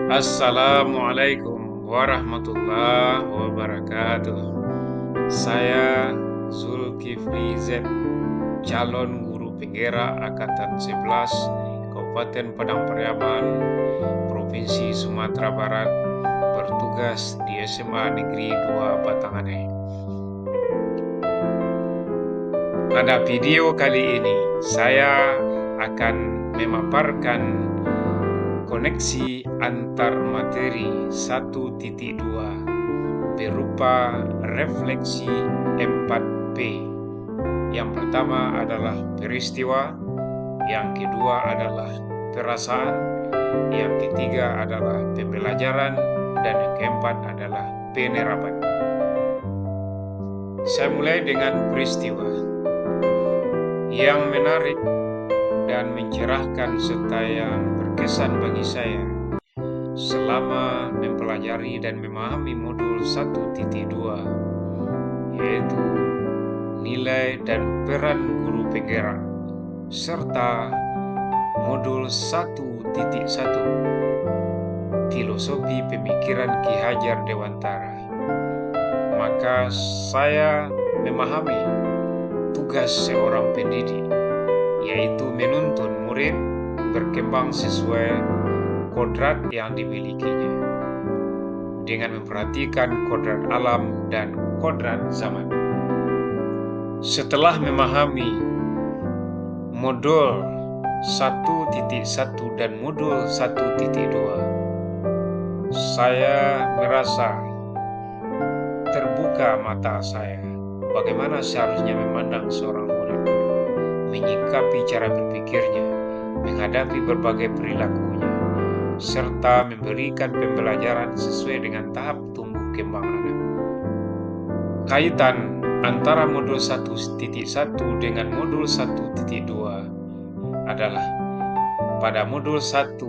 Assalamualaikum warahmatullahi wabarakatuh. Saya Zulkifli Z, calon guru penggerak Angkatan 11 Kabupaten Padang Pariaman, Provinsi Sumatera Barat, bertugas di SMA Negeri 2 Batanganai. Pada video kali ini, saya akan memaparkan koneksi antar materi 1.2 berupa refleksi 4P. Yang pertama adalah peristiwa, yang kedua adalah perasaan, yang ketiga adalah pembelajaran, dan yang keempat adalah penerapan. Saya mulai dengan peristiwa. Yang menarik dan mencerahkan serta yang berkesan bagi saya selama mempelajari dan memahami modul 1.2 yaitu nilai dan peran guru penggerak serta modul 1.1 filosofi pemikiran Ki Hajar Dewantara. Maka saya memahami tugas seorang pendidik, yaitu menuntun murid berkembang sesuai kodrat yang dimilikinya dengan memperhatikan kodrat alam dan kodrat zaman. Setelah memahami modul 1.1 dan modul 1.2, saya merasa terbuka mata saya bagaimana seharusnya memandang seorang murid, menyikapi cara berpikirnya, menghadapi berbagai perilakunya, serta memberikan pembelajaran sesuai dengan tahap tumbuh kembang anak. Kaitan antara modul 1.1 dengan modul 1.2 adalah pada modul 1.1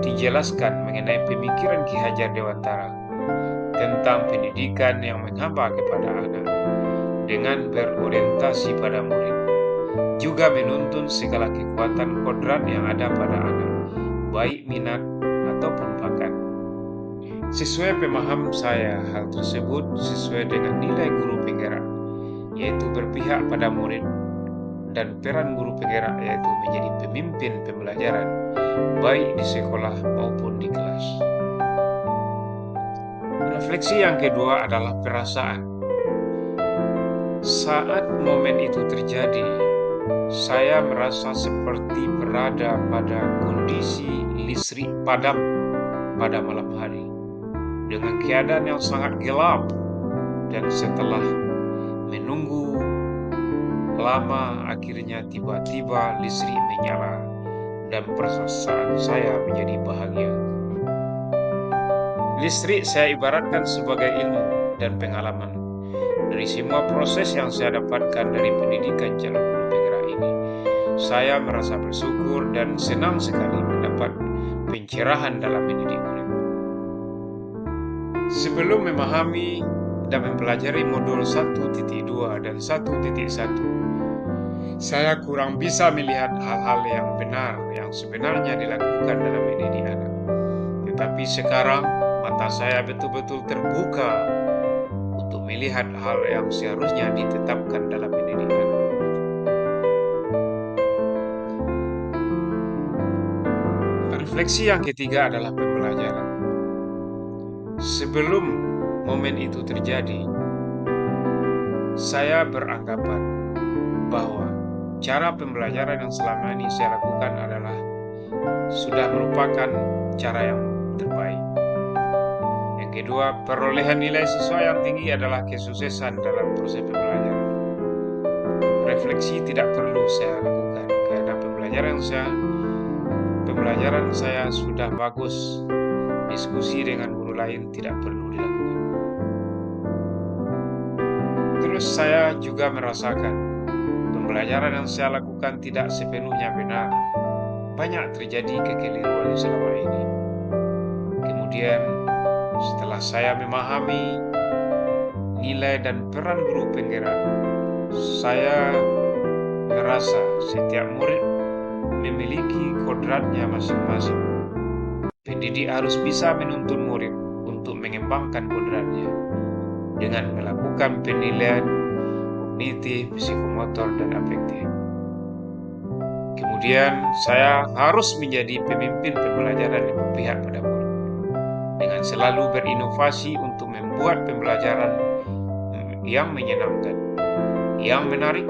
dijelaskan mengenai pemikiran Ki Hajar Dewantara tentang pendidikan yang menghamba kepada anak dengan berorientasi pada murid, juga menuntun segala kekuatan kodrat yang ada pada anak, baik minat ataupun bakat. Sesuai pemahaman saya, hal tersebut sesuai dengan nilai guru penggerak, yaitu berpihak pada murid, dan peran guru penggerak yaitu menjadi pemimpin pembelajaran, baik di sekolah maupun di kelas. Refleksi yang kedua adalah perasaan. Saat momen itu terjadi, saya merasa seperti berada pada kondisi listrik padam pada malam hari, dengan keadaan yang sangat gelap, dan setelah menunggu lama akhirnya tiba-tiba listrik menyala dan perasaan saya menjadi bahagia. Listrik saya ibaratkan sebagai ilmu dan pengalaman. Dari semua proses yang saya dapatkan dari pendidikan calon guru penggerak ini, saya merasa bersyukur dan senang sekali mendapat pencerahan dalam mendidik murid. Sebelum memahami dan mempelajari modul 1.2 dan 1.1, saya kurang bisa melihat hal-hal yang benar yang sebenarnya dilakukan dalam mendidik anak. Tetapi sekarang mata saya betul-betul terbuka untuk melihat hal yang seharusnya ditetapkan dalam mendidik anak. Refleksi yang ketiga adalah pembelajaran. Sebelum momen itu terjadi, saya beranggapan bahwa cara pembelajaran yang selama ini saya lakukan adalah sudah merupakan cara yang terbaik. Yang kedua, perolehan nilai siswa yang tinggi adalah kesuksesan dalam proses pembelajaran. Refleksi tidak perlu saya lakukan karena pembelajaran saya sudah bagus. Diskusi dengan guru lain tidak perlu dilakukan. Terus saya juga merasakan pembelajaran yang saya lakukan tidak sepenuhnya benar. Banyak terjadi kekeliruan selama ini. Kemudian setelah saya memahami nilai dan peran guru penggerak, saya merasa setiap murid memiliki kodratnya masing-masing pendidik harus bisa menuntun murid untuk mengembangkan kodratnya dengan melakukan penilaian kognitif, psikomotor, dan afektif. Kemudian, saya harus menjadi pemimpin pembelajaran yang berpihak pada murid, dengan selalu berinovasi untuk membuat pembelajaran yang menyenangkan, yang menarik,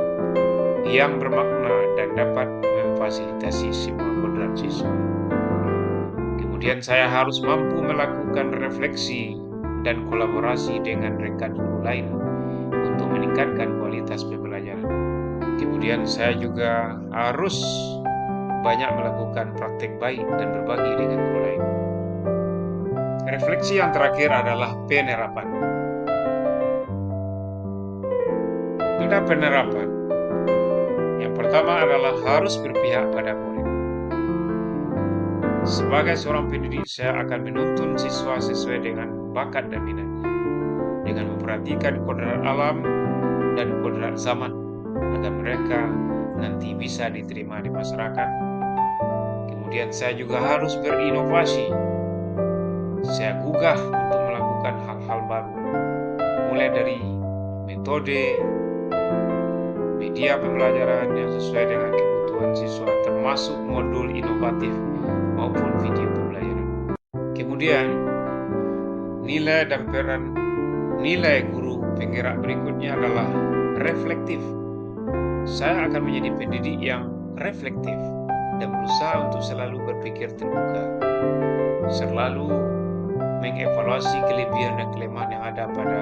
yang bermakna, dan dapat memfasilitasi semua kodrat siswa. Kemudian saya harus mampu melakukan refleksi dan kolaborasi dengan rekan guru lain untuk meningkatkan kualitas pembelajaran. Kemudian saya juga harus banyak melakukan praktek baik dan berbagi dengan guru lain. Refleksi yang terakhir adalah penerapan. Pada penerapan, yang pertama adalah harus berpihak pada murid. Sebagai seorang pendidik, saya akan menuntun siswa sesuai dengan bakat dan minatnya, dengan memperhatikan kodrat alam dan kodrat zaman, agar mereka nanti bisa diterima di masyarakat. Kemudian saya juga harus berinovasi. Saya gugah untuk melakukan hal-hal baru, mulai dari metode, media pembelajaran yang sesuai dengan kebutuhan siswa, termasuk modul inovatif maupun video pembelajaran. Kemudian, nilai dan peran nilai guru penggerak berikutnya adalah reflektif. Saya akan menjadi pendidik yang reflektif dan berusaha untuk selalu berpikir terbuka, selalu mengevaluasi kelebihan dan kelemahan yang ada pada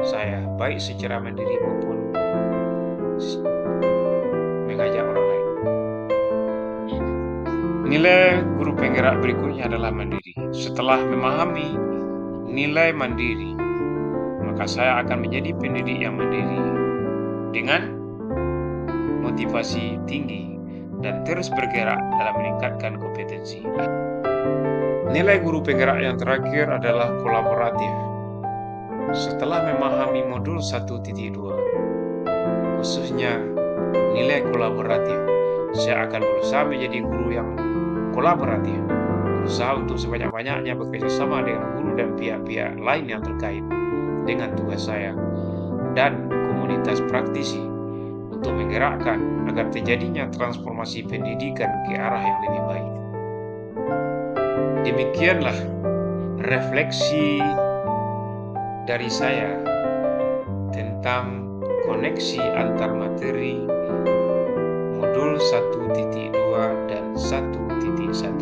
saya, baik secara mandiri maupun mengajak orang lain. Nilai guru penggerak berikutnya adalah mandiri. Setelah memahami nilai mandiri, maka saya akan menjadi pendidik yang mandiri dengan motivasi tinggi dan terus bergerak dalam meningkatkan kompetensi. Nilai guru penggerak yang terakhir adalah kolaboratif. Setelah memahami modul 1.2, khususnya nilai kolaboratif, saya akan berusaha menjadi guru yang kolaboratif, berusaha untuk sebanyak-banyaknya bekerja sama dengan guru dan pihak-pihak lain yang terkait dengan tugas saya dan komunitas praktisi untuk menggerakkan agar terjadinya transformasi pendidikan ke arah yang lebih baik. Demikianlah refleksi dari saya tentang koneksi antar materi modul 1.2 dan 1.1.